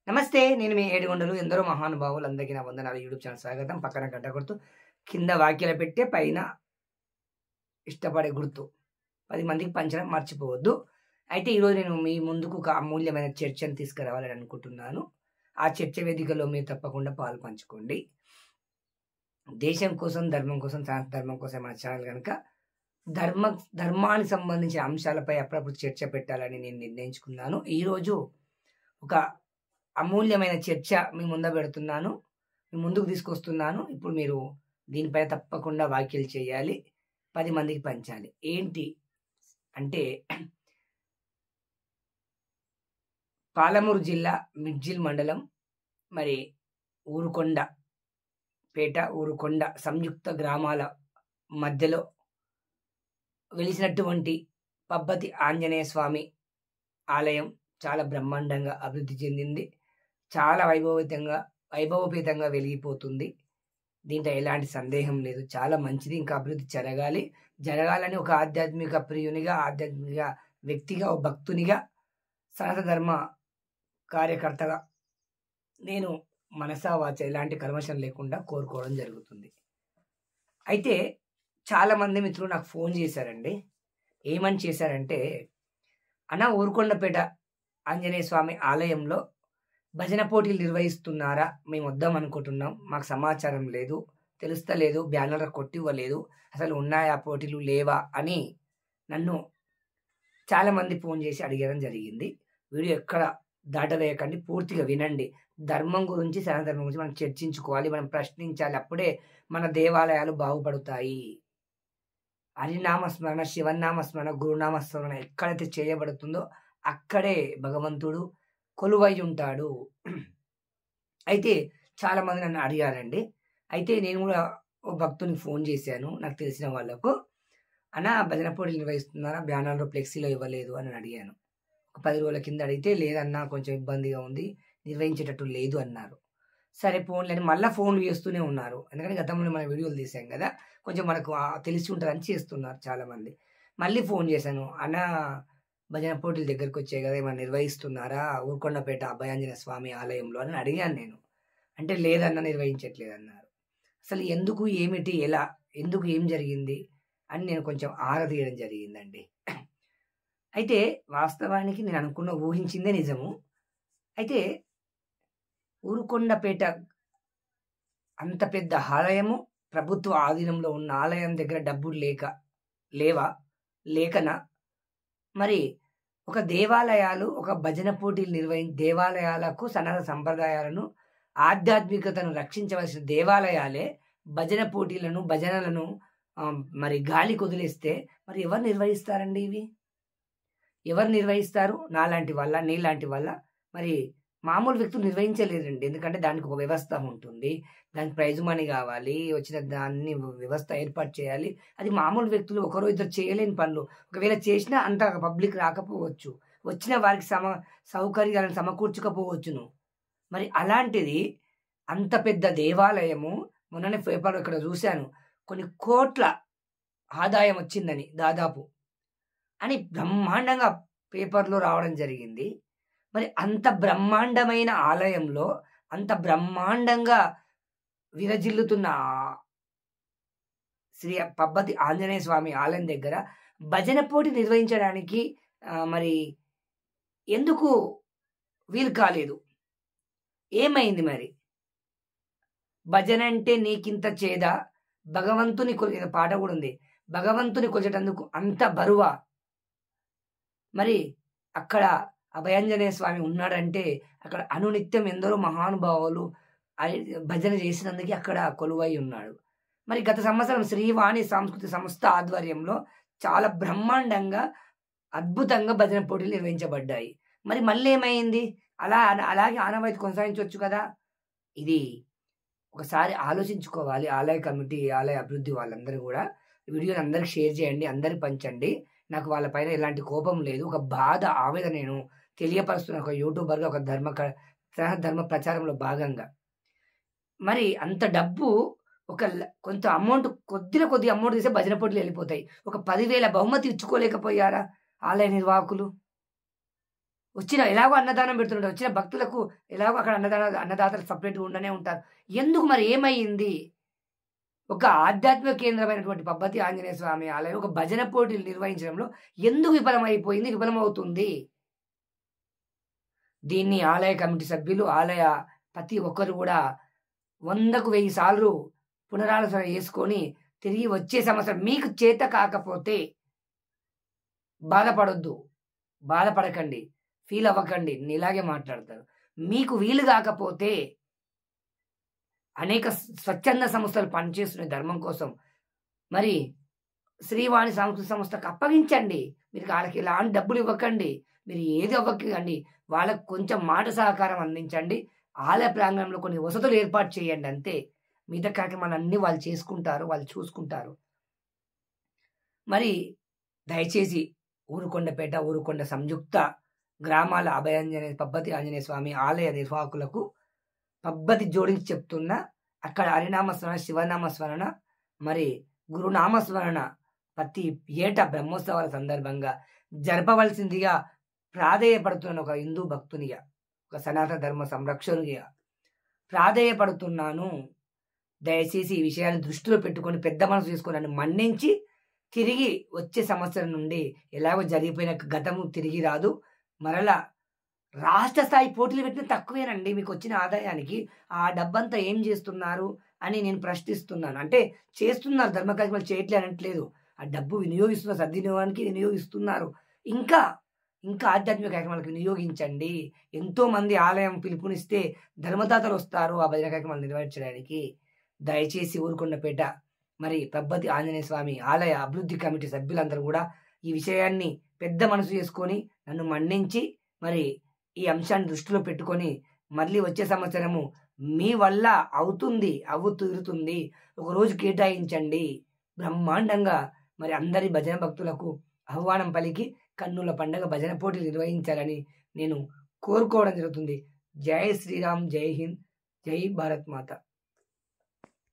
నమస్తే. నేను మీ ఏడుగొండలు. ఎందరో మహానుభావులందరికీ నా వందనాలు. యూట్యూబ్ ఛానల్ స్వాగతం. పక్కన గంట గుర్తు, కింద వాక్యాలు పెట్టే, పైన ఇష్టపడే గుర్తు. 10 మందికి పంచడం మర్చిపోవద్దు. అయితే ఈరోజు నేను మీ ముందుకు ఒక అమూల్యమైన చర్చను తీసుకురావాలని అనుకుంటున్నాను. ఆ చర్చ వేదికలో మీరు తప్పకుండా పాలు పంచుకోండి. దేశం కోసం, ధర్మం కోసం, సనాతన ధర్మం కోసం మన ఛానల్ కనుక ధర్మానికి సంబంధించిన అంశాలపై అప్పుడప్పుడు చర్చ పెట్టాలని నేను నిర్ణయించుకున్నాను. ఈరోజు ఒక అమూల్యమైన చర్చ మీ ముందు పెడుతున్నాను, మీ ముందుకు తీసుకొస్తున్నాను. ఇప్పుడు మీరు దీనిపై తప్పకుండా వ్యాఖ్యలు చేయాలి, 10 మందికి పంచాలి. ఏంటి అంటే, పాలమూరు జిల్లా మిడ్జిల్ మండలం, మరి ఊరుకొండ సంయుక్త గ్రామాల మధ్యలో వెలిసినటువంటి పబ్బతి ఆంజనేయ స్వామి ఆలయం చాలా బ్రహ్మాండంగా అభివృద్ధి చెందింది. చాలా వైభవపేతంగా వెలిగిపోతుంది. దీంట్లో ఎలాంటి సందేహం లేదు. చాలా మంచిది. ఇంకా అభివృద్ధి జరగాలని ఒక ఆధ్యాత్మిక ప్రియునిగా, ఆధ్యాత్మిక వ్యక్తిగా, ఒక భక్తునిగా, సనాతన ధర్మ కార్యకర్తగా నేను మనసా వాచ ఎలాంటి కల్మషం లేకుండా కోరుకోవడం జరుగుతుంది. అయితే చాలామంది మిత్రులు నాకు ఫోన్ చేశారండి. ఏమని చేశారంటే, అన్న, ఊరుకొండపేట ఆంజనేయ స్వామి ఆలయంలో భజన పోటీలు నిర్వహిస్తున్నారా? మేము వద్దాం అనుకుంటున్నాం, మాకు సమాచారం లేదు, తెలుస్తలేదు, బ్యానర్ కొట్టివ్వలేదు, అసలు ఉన్నాయా పోటీలు లేవా అని నన్ను చాలామంది ఫోన్ చేసి అడిగడం జరిగింది. వీడియో ఎక్కడ దాటవేయకండి, పూర్తిగా వినండి. ధర్మం గురించి, సనాతన ధర్మం గురించి మనం చర్చించుకోవాలి, మనం ప్రశ్నించాలి. అప్పుడే మన దేవాలయాలు బాగుపడతాయి. హరినామస్మరణ, శివనామస్మరణ, గురునామస్మరణ ఎక్కడైతే చేయబడుతుందో అక్కడే భగవంతుడు కొలువై ఉంటాడు. అయితే చాలామంది నన్ను అడిగారండి. అయితే నేను కూడా ఓ భక్తునికి ఫోన్ చేశాను, నాకు తెలిసిన వాళ్ళకు. అన్న, భజన పోటీలు నిర్వహిస్తున్నారా? బ్యానర్లో ఫ్లెక్సీలో ఇవ్వలేదు అని అడిగాను. ఒక 10 రోజుల కింద అడిగితే, లేదన్నా, కొంచెం ఇబ్బందిగా ఉంది, నిర్వహించేటట్టు లేదు అన్నారు. సరే ఫోన్లు అని మళ్ళీ ఫోన్లు చేస్తూనే ఉన్నారు. ఎందుకంటే గతంలో మన వీడియోలు తీసాం కదా, కొంచెం మనకు తెలిసి ఉంటుందని చేస్తున్నారు చాలామంది. మళ్ళీ ఫోన్ చేశాను, అన్న, భజన పోటీల దగ్గరికి వచ్చాయి కదా, ఏమైనా నిర్వహిస్తున్నారా ఊరుకొండపేట అభయాంజనేయ స్వామి ఆలయంలో అని అడిగాను నేను. అంటే లేదన్నా, నిర్వహించట్లేదు అన్నారు. అసలు ఎందుకు, ఏమిటి, ఎలా, ఎందుకు, ఏం జరిగింది అని నేను కొంచెం ఆరా తీయడం జరిగిందండి. అయితే వాస్తవానికి నేను ఊహించిందే నిజము. అయితే ఊరుకొండపేట అంత పెద్ద ఆలయము, ప్రభుత్వ ఆధీనంలో ఉన్న ఆలయం దగ్గర డబ్బులు లేకనా? మరి ఒక దేవాలయాలు, ఒక భజన పోటీలు దేవాలయాలకు సనాతన సంప్రదాయాలను, ఆధ్యాత్మికతను రక్షించవలసిన దేవాలయాలే భజన పోటీలను, భజనలను మరి గాలి కొదిలేస్తే మరి ఎవరు నిర్వహిస్తారండి? ఇవి ఎవరు నిర్వహిస్తారు? నీలాంటి వల్ల మరి మామూలు వ్యక్తులు నిర్వహించలేరండి. ఎందుకంటే దానికి ఒక వ్యవస్థ ఉంటుంది, దానికి ప్రైజ్ మనీ కావాలి, వచ్చిన దాన్ని వ్యవస్థ ఏర్పాటు చేయాలి. అది మామూలు వ్యక్తులు ఒకరో ఇద్దరు చేయలేని పనులు. ఒకవేళ చేసినా అంత పబ్లిక్ రాకపోవచ్చు, వచ్చిన వారికి సౌకర్యాలను సమకూర్చకపోవచ్చును. మరి అలాంటిది అంత పెద్ద దేవాలయము, మొన్ననే పేపర్ ఇక్కడ చూశాను, కొన్ని కోట్ల ఆదాయం వచ్చిందని దాదాపు అని బ్రహ్మాండంగా పేపర్లో రావడం జరిగింది. మరి అంత బ్రహ్మాండమైన ఆలయంలో, అంత బ్రహ్మాండంగా విరజిల్లుతున్న శ్రీ పబ్బతి ఆంజనేయ స్వామి ఆలయం దగ్గర భజన పోటీ నిర్వహించడానికి మరి ఎందుకు వీలు కాలేదు? ఏమైంది మరి? భజన అంటే నీకింత చేదా, భగవంతుని పాట కూడా ఉంది, భగవంతుని కొలిచేటందుకు అంత బరువా? మరి అక్కడ అభయాంజనేయ స్వామి ఉన్నాడంటే అక్కడ అనునిత్యం ఎందరో మహానుభావులు భజన చేసినందుకు అక్కడ కొలువై ఉన్నాడు. మరి గత సంవత్సరం శ్రీవాణి సాంస్కృతిక సంస్థ ఆధ్వర్యంలో చాలా బ్రహ్మాండంగా, అద్భుతంగా భజన పోటీలు నిర్వహించబడ్డాయి. మరి మళ్ళీ ఏమైంది? అలాగే ఆనవాయితీ కొనసాగించవచ్చు కదా. ఇది ఒకసారి ఆలోచించుకోవాలి. ఆలయ కమిటీ, ఆలయ అభివృద్ధి వాళ్ళందరూ కూడా వీడియోని అందరికి షేర్ చేయండి, అందరికి పంచండి. నాకు వాళ్ళపైన ఎలాంటి కోపం లేదు, ఒక బాధ, ఆవేదన నేను తెలియపరుస్తున్న ఒక యూట్యూబర్గా, ఒక ధర్మ ప్రచారంలో భాగంగా. మరి అంత డబ్బు, కొంత అమౌంట్, కొద్ది అమౌంట్ తీసే భజన పోటీలు వెళ్ళిపోతాయి. ఒక 10,000 బహుమతి ఇచ్చుకోలేకపోయారా ఆలయ నిర్వాహకులు? వచ్చిన ఎలాగో అన్నదానం పెడుతుంటారు. వచ్చిన భక్తులకు ఎలాగో అక్కడ అన్నదాతలు సపరేట్‌గా ఉండనే ఉంటారు. ఎందుకు మరి ఏమయింది? ఒక ఆధ్యాత్మిక కేంద్రమైనటువంటి పబ్బతి ఆంజనేయ స్వామి ఆలయం ఒక భజన పోటీలు నిర్వహించడంలో ఎందుకు విఫలమైపోయింది? విఫలమవుతుంది? దీన్ని ఆలయ కమిటీ సభ్యులు, ఆలయ ప్రతి ఒక్కరు కూడా 100కు 1000 సార్లు పునరాలోచన చేసుకొని తిరిగి వచ్చే సంవత్సరం మీకు చేత కాకపోతే బాధపడొద్దు. బాధపడకండి. ఫీల్ అవ్వకండి. నేను ఇలాగే మాట్లాడతాను. మీకు వీలు కాకపోతే అనేక స్వచ్ఛంద సంస్థలు పనిచేస్తున్నాయి ధర్మం కోసం. మరి శ్రీవాణి సాంస్కృతిక సంస్థకు అప్పగించండి. మీరు వాళ్ళకి ఎలాంటి డబ్బులు ఇవ్వకండి. మీరు ఏది ఇవ్వకండి. వాళ్ళకు కొంచెం మాట సహకారం అందించండి. ఆలయ ప్రాంగణంలో కొన్ని వసతులు ఏర్పాటు చేయండి అంతే. మిగతా కార్యక్రమాలన్నీ వాళ్ళు చేసుకుంటారు. వాళ్ళు చూసుకుంటారు. మరి దయచేసి ఊరుకొండపేట, ఊరుకొండ సంయుక్త గ్రామాల పబ్బతి ఆంజనేయ స్వామి ఆలయ నిర్వాహకులకు పబ్బతి జోడించి చెప్తున్నా. అక్కడ హరినామస్మరణ, శివనామస్మరణ, మరి గురునామస్మరణ ప్రతి ఏటా బ్రహ్మోత్సవాల సందర్భంగా జరపవలసిందిగా ప్రాధేయపడుతున్న ఒక హిందూ భక్తునిగా, ఒక సనాతన ధర్మ సంరక్షకునిగా ప్రాధేయపడుతున్నాను. దయచేసి ఈ విషయాన్ని దృష్టిలో పెట్టుకొని పెద్ద మనసు చేసుకొని నన్ను మన్నించి తిరిగి వచ్చే సంవత్సరం నుండి ఎలాగో జరిగిపోయిన గతము తిరిగి రాదు. మరలా రాష్ట్ర స్థాయి పోటీలు పెట్టిన తక్కువేనండి మీకు వచ్చిన ఆదాయానికి. ఆ డబ్బంతా ఏం చేస్తున్నారు అని నేను ప్రశ్నిస్తున్నాను. అంటే చేస్తున్నారు, ధర్మ కార్యక్రమాలు చేయట్లే అనట్లేదు. ఆ డబ్బు వినియోగిస్తున్నారు, సద్వినియోగానికి వినియోగిస్తున్నారు. ఇంకా ఆధ్యాత్మిక కార్యక్రమాలకు వినియోగించండి. ఎంతో మంది ఆలయం పిలుపునిస్తే ధర్మదాతలు వస్తారు ఆ భజన కార్యక్రమాలు నిర్వహించడానికి. దయచేసి ఊరుకొండపేట మరి పబ్బతి ఆంజనేయ స్వామి ఆలయ అభివృద్ధి కమిటీ సభ్యులందరూ కూడా ఈ విషయాన్ని పెద్ద మనసు చేసుకొని నన్ను మన్నించి మరి ఈ అంశాన్ని దృష్టిలో పెట్టుకొని మళ్ళీ వచ్చే సంవత్సరము మీ వల్ల తీరుతుంది. ఒక రోజు కేటాయించండి. బ్రహ్మాండంగా మరి అందరి భజన భక్తులకు ఆహ్వానం పలికి కన్నుల పండగ భజన పోటీలు నిర్వహించాలని నేను కోరుకోవడం జరుగుతుంది. జై శ్రీరామ్, జై హింద్, జై భారత్ మాత.